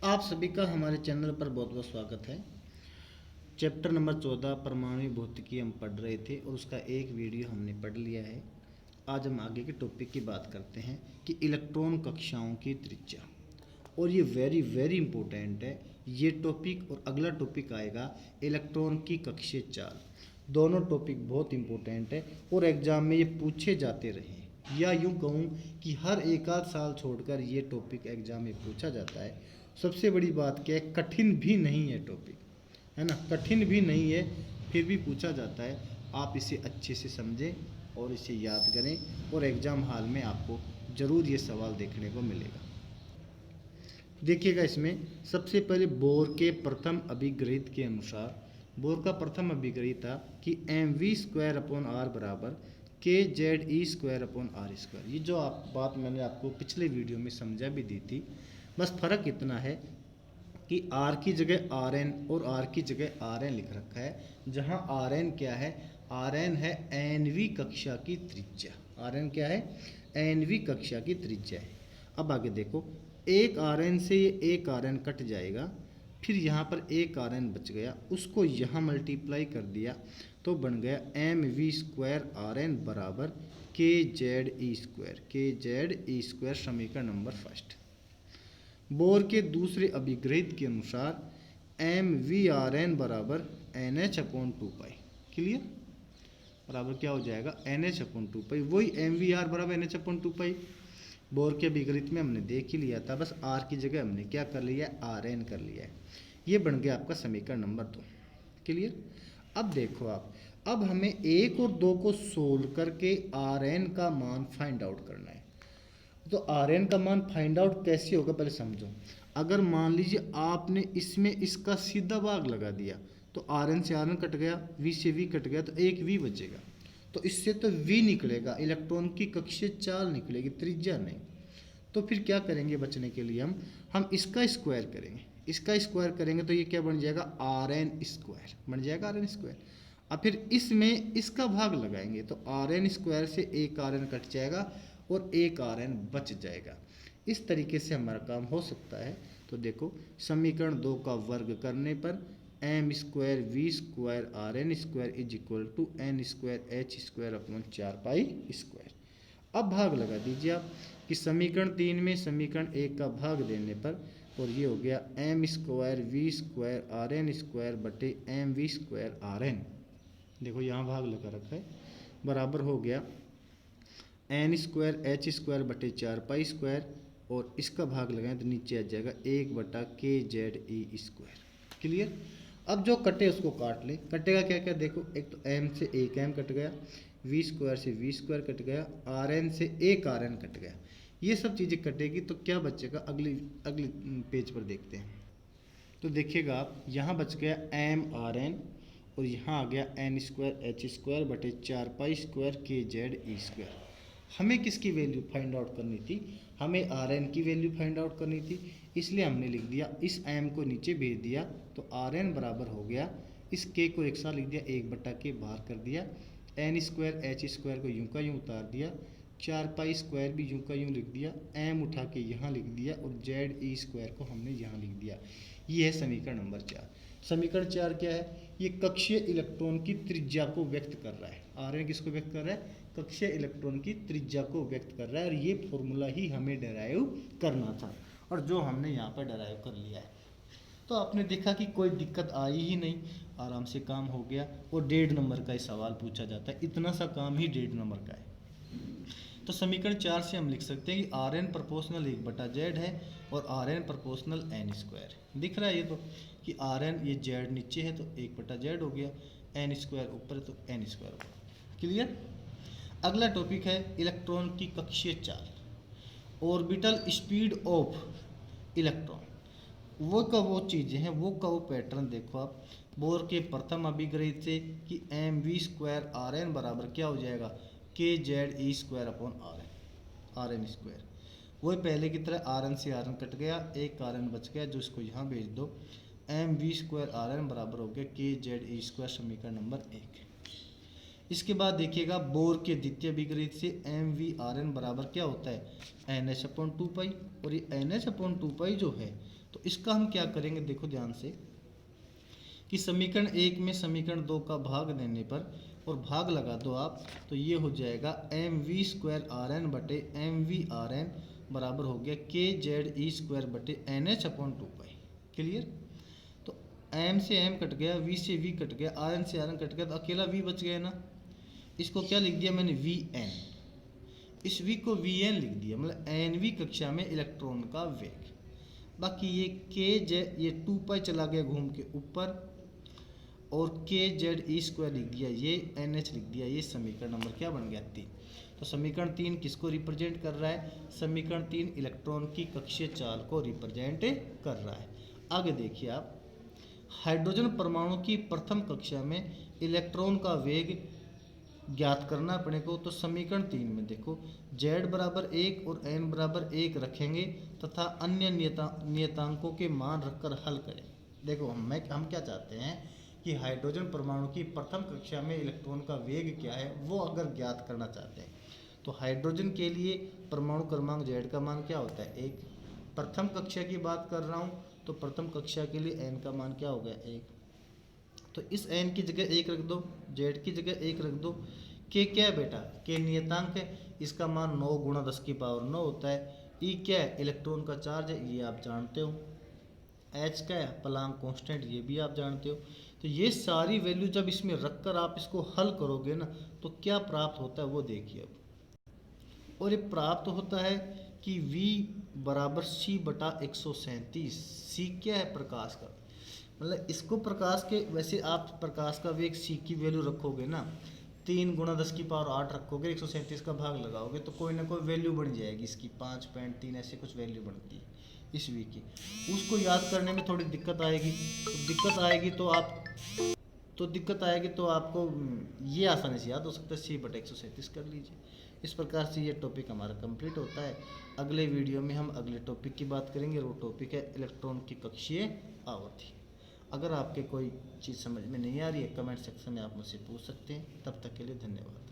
आप सभी का हमारे चैनल पर बहुत बहुत स्वागत है। चैप्टर नंबर 14 परमाणु भौतिकी हम पढ़ रहे थे और उसका एक वीडियो हमने पढ़ लिया है। आज हम आगे के टॉपिक की बात करते हैं कि इलेक्ट्रॉन कक्षाओं की त्रिज्या, और ये वेरी वेरी इंपॉर्टेंट है ये टॉपिक। और अगला टॉपिक आएगा इलेक्ट्रॉन की कक्षीय चाल। दोनों टॉपिक बहुत इंपॉर्टेंट है और एग्जाम में ये पूछे जाते रहे, या यूँ कहूँ कि हर एक आध साल छोड़कर ये टॉपिक एग्जाम में पूछा जाता है। सबसे बड़ी बात क्या है, कठिन भी नहीं है टॉपिक, है ना, कठिन भी नहीं है, फिर भी पूछा जाता है। आप इसे अच्छे से समझें और इसे याद करें और एग्ज़ाम हॉल में आपको ज़रूर ये सवाल देखने को मिलेगा। देखिएगा, इसमें सबसे पहले बोर के प्रथम अभिग्रहित के अनुसार, बोर का प्रथम अभिग्रहित था कि mv² बराबर kZe² ये जो बात मैंने आपको पिछले वीडियो में समझा भी दी थी। बस फ़र्क इतना है कि R की जगह Rn और R की जगह Rn लिख रखा है, जहाँ Rn क्या है, Rn है nवीं कक्षा की त्रिज्या। Rn क्या है, nवीं कक्षा की त्रिज्या है। अब आगे देखो, एक Rn से ये एक Rn कट जाएगा, फिर यहाँ पर एक Rn बच गया, उसको यहाँ मल्टीप्लाई कर दिया तो बन गया mv² Rn बराबर kZe²। समीकरण नंबर फर्स्ट। बोर के दूसरे अभिग्रहित के अनुसार mvrn बराबर NH/2π। क्लियर, बराबर क्या हो जाएगा, NH/2π। वही mvr बराबर NH/2π बोर के अभिग्रहित में हमने देख ही लिया था। बस r की जगह हमने क्या कर लिया है, Rn कर लिया है। ये बन गया आपका समीकरण नंबर 2। क्लियर। अब देखो आप, अब हमें 1 और 2 को सोल्व करके Rn का मान फाइंड आउट करना है। तो Rn का मान फाइंड आउट कैसे होगा, पहले समझो। अगर मान लीजिए आपने इसमें इसका सीधा भाग लगा दिया तो Rn से Rn कट गया, V से V कट गया, तो एक V बचेगा। तो इससे तो V निकलेगा, इलेक्ट्रॉन की कक्षीय चाल निकलेगी, त्रिज्या नहीं। तो फिर क्या करेंगे बचने के लिए, हम इसका स्क्वायर करेंगे। इसका स्क्वायर करेंगे तो ये क्या बन जाएगा, Rn² बन जाएगा, Rn²। अब फिर इसमें इसका भाग लगाएंगे तो Rn² से एक Rn कट जाएगा और एक Rn बच जाएगा। इस तरीके से हमारा काम हो सकता है। तो देखो, समीकरण 2 का वर्ग करने पर m²v² Rn² is equal to n²h²/4π²। अब भाग लगा दीजिए आप कि समीकरण 3 में समीकरण 1 का भाग देने पर, और ये हो गया m²v² Rn² बटे mv² Rn। देखो यहाँ भाग लगा रखा है, बराबर हो गया n²h² बटे 4π², और इसका भाग लगाएं तो नीचे आ जाएगा 1/kZe²। क्लियर। अब जो कटे उसको काट ले। कटेगा क्या क्या, देखो, एक तो m से एक m कट गया, v² से v² कट गया, Rn से एक Rn कट गया। ये सब चीज़ें कटेगी तो क्या बचेगा, अगली पेज पर देखते हैं। तो देखिएगा आप, यहाँ बच गया mRn और यहाँ आ गया n²h² बटे 4π² kZe²। हमें किसकी वैल्यू फाइंड आउट करनी थी, हमें Rn की वैल्यू फाइंड आउट करनी थी। इसलिए हमने लिख दिया, इस m को नीचे भेज दिया तो Rn बराबर हो गया, इस k को एक साथ लिख दिया, 1/k बाहर कर दिया, n²h² को यूं का यूं उतार दिया, 4π² भी यूं का यूं लिख दिया, m उठा के यहाँ लिख दिया और Ze² को हमने यहाँ लिख दिया। ये है समीकरण नंबर 4। समीकरण 4 क्या है, ये कक्षीय इलेक्ट्रॉन की त्रिज्या को व्यक्त कर रहा है। Rn किसको व्यक्त कर रहा है, कक्षीय इलेक्ट्रॉन की त्रिज्या को व्यक्त कर रहा है। और ये फॉर्मूला ही हमें डेराइव करना था और जो हमने यहाँ पर डेराइव कर लिया है। तो आपने देखा कि कोई दिक्कत आई ही नहीं, आराम से काम हो गया। और 1.5 नंबर का ही सवाल पूछा जाता है, इतना सा काम ही 1.5 नंबर का है। तो समीकरण 4 से हम लिख सकते हैं कि Rn प्रोपोर्शनल 1/z है और Rn प्रोपोर्शनल n²। दिख रहा है ये तो कि Rn, ये z नीचे है तो 1/z हो गया, n² ऊपर तो n² हो गया। क्लियर। अगला टॉपिक है इलेक्ट्रॉन की कक्षीय चाल, ऑर्बिटल स्पीड ऑफ इलेक्ट्रॉन। वो का वो चीज़ें हैं, वो का वो पैटर्न देखो आप। बोर के प्रथम अभिग्रहित से कि mv² Rn बराबर क्या हो जाएगा, kZe²/Rn, Rn²। वही पहले की तरह Rn से Rn कट गया, एक Rn बच गया जो इसको यहाँ भेज दो, mv² Rn बराबर हो गया kZe²। समीकरण नंबर 1। इसके बाद देखिएगा बोर के द्वितीय विपरीत से MV/Rn बराबर क्या होता है NH/2 और ये NH/2 जो है तो इसका हम क्या करेंगे, देखो ध्यान से कि समीकरण 1 में समीकरण 2 का भाग देने पर और भाग लगा दो आप तो ये हो जाएगा MV² बटे MV/Rn बराबर हो गया KZE² बटे NH/2। क्लियर। तो M से M कट गया, V से V कट गया, Rn से Rn कट गया, तो अकेला V बच गया ना। इसको क्या लिख दिया मैंने Vn, इस V को Vn लिख दिया, मतलब NV कक्षा में इलेक्ट्रॉन का वेग। बाकी ये ये 2 चला गया घूम के ऊपर और KZE² लिख दिया, ये NH लिख दिया। ये समीकरण नंबर क्या बन गया 3। तो समीकरण 3 किसको रिप्रेजेंट कर रहा है, समीकरण 3 इलेक्ट्रॉन की कक्षीय चाल को रिप्रेजेंट कर रहा है। आगे देखिए आप, हाइड्रोजन परमाणु की प्रथम कक्षा में इलेक्ट्रॉन का वेग ज्ञात करना अपने को। तो समीकरण 3 में देखो Z बराबर 1 और N बराबर 1 रखेंगे तथा अन्य नियतांकों के मान रखकर हल करें। देखो हम क्या चाहते हैं कि हाइड्रोजन परमाणु की प्रथम कक्षा में इलेक्ट्रॉन का वेग क्या है वो अगर ज्ञात करना चाहते हैं तो हाइड्रोजन के लिए परमाणु क्रमांक Z का मान क्या होता है 1। प्रथम कक्षा की बात कर रहा हूँ तो प्रथम कक्षा के लिए N का मान क्या हो गया 1। तो इस N की जगह 1 रख दो, Z की जगह 1 रख दो। K क्या है बेटा, K नियतांक है, इसका मान 9 × 10⁻9 होता है। E क्या है, इलेक्ट्रॉन का चार्ज है, ये आप जानते हो। H क्या है, प्लांक कांस्टेंट, ये भी आप जानते हो। तो ये सारी वैल्यू जब इसमें रखकर आप इसको हल करोगे ना तो क्या प्राप्त होता है वो देखिए अब। और ये प्राप्त होता है कि V बराबर C/137। C क्या है, प्रकाश का, मतलब इसको प्रकाश के, वैसे आप प्रकाश का वेग C की वैल्यू रखोगे ना 3 × 10⁸ रखोगे, 137 का भाग लगाओगे तो कोई ना कोई वैल्यू बन जाएगी इसकी, 5.3 ऐसे कुछ वैल्यू बनती है इस V की। उसको याद करने में थोड़ी दिक्कत आएगी, तो दिक्कत आएगी तो आपको ये आसानी से याद हो सकता है C/137 कर लीजिए। इस प्रकार से ये टॉपिक हमारा कंप्लीट होता है। अगले वीडियो में हम अगले टॉपिक की बात करेंगे, वो टॉपिक है इलेक्ट्रॉन की कक्षीय आवर्ती। अगर आपके कोई चीज़ समझ में नहीं आ रही है कमेंट सेक्शन में आप मुझसे पूछ सकते हैं। तब तक के लिए धन्यवाद।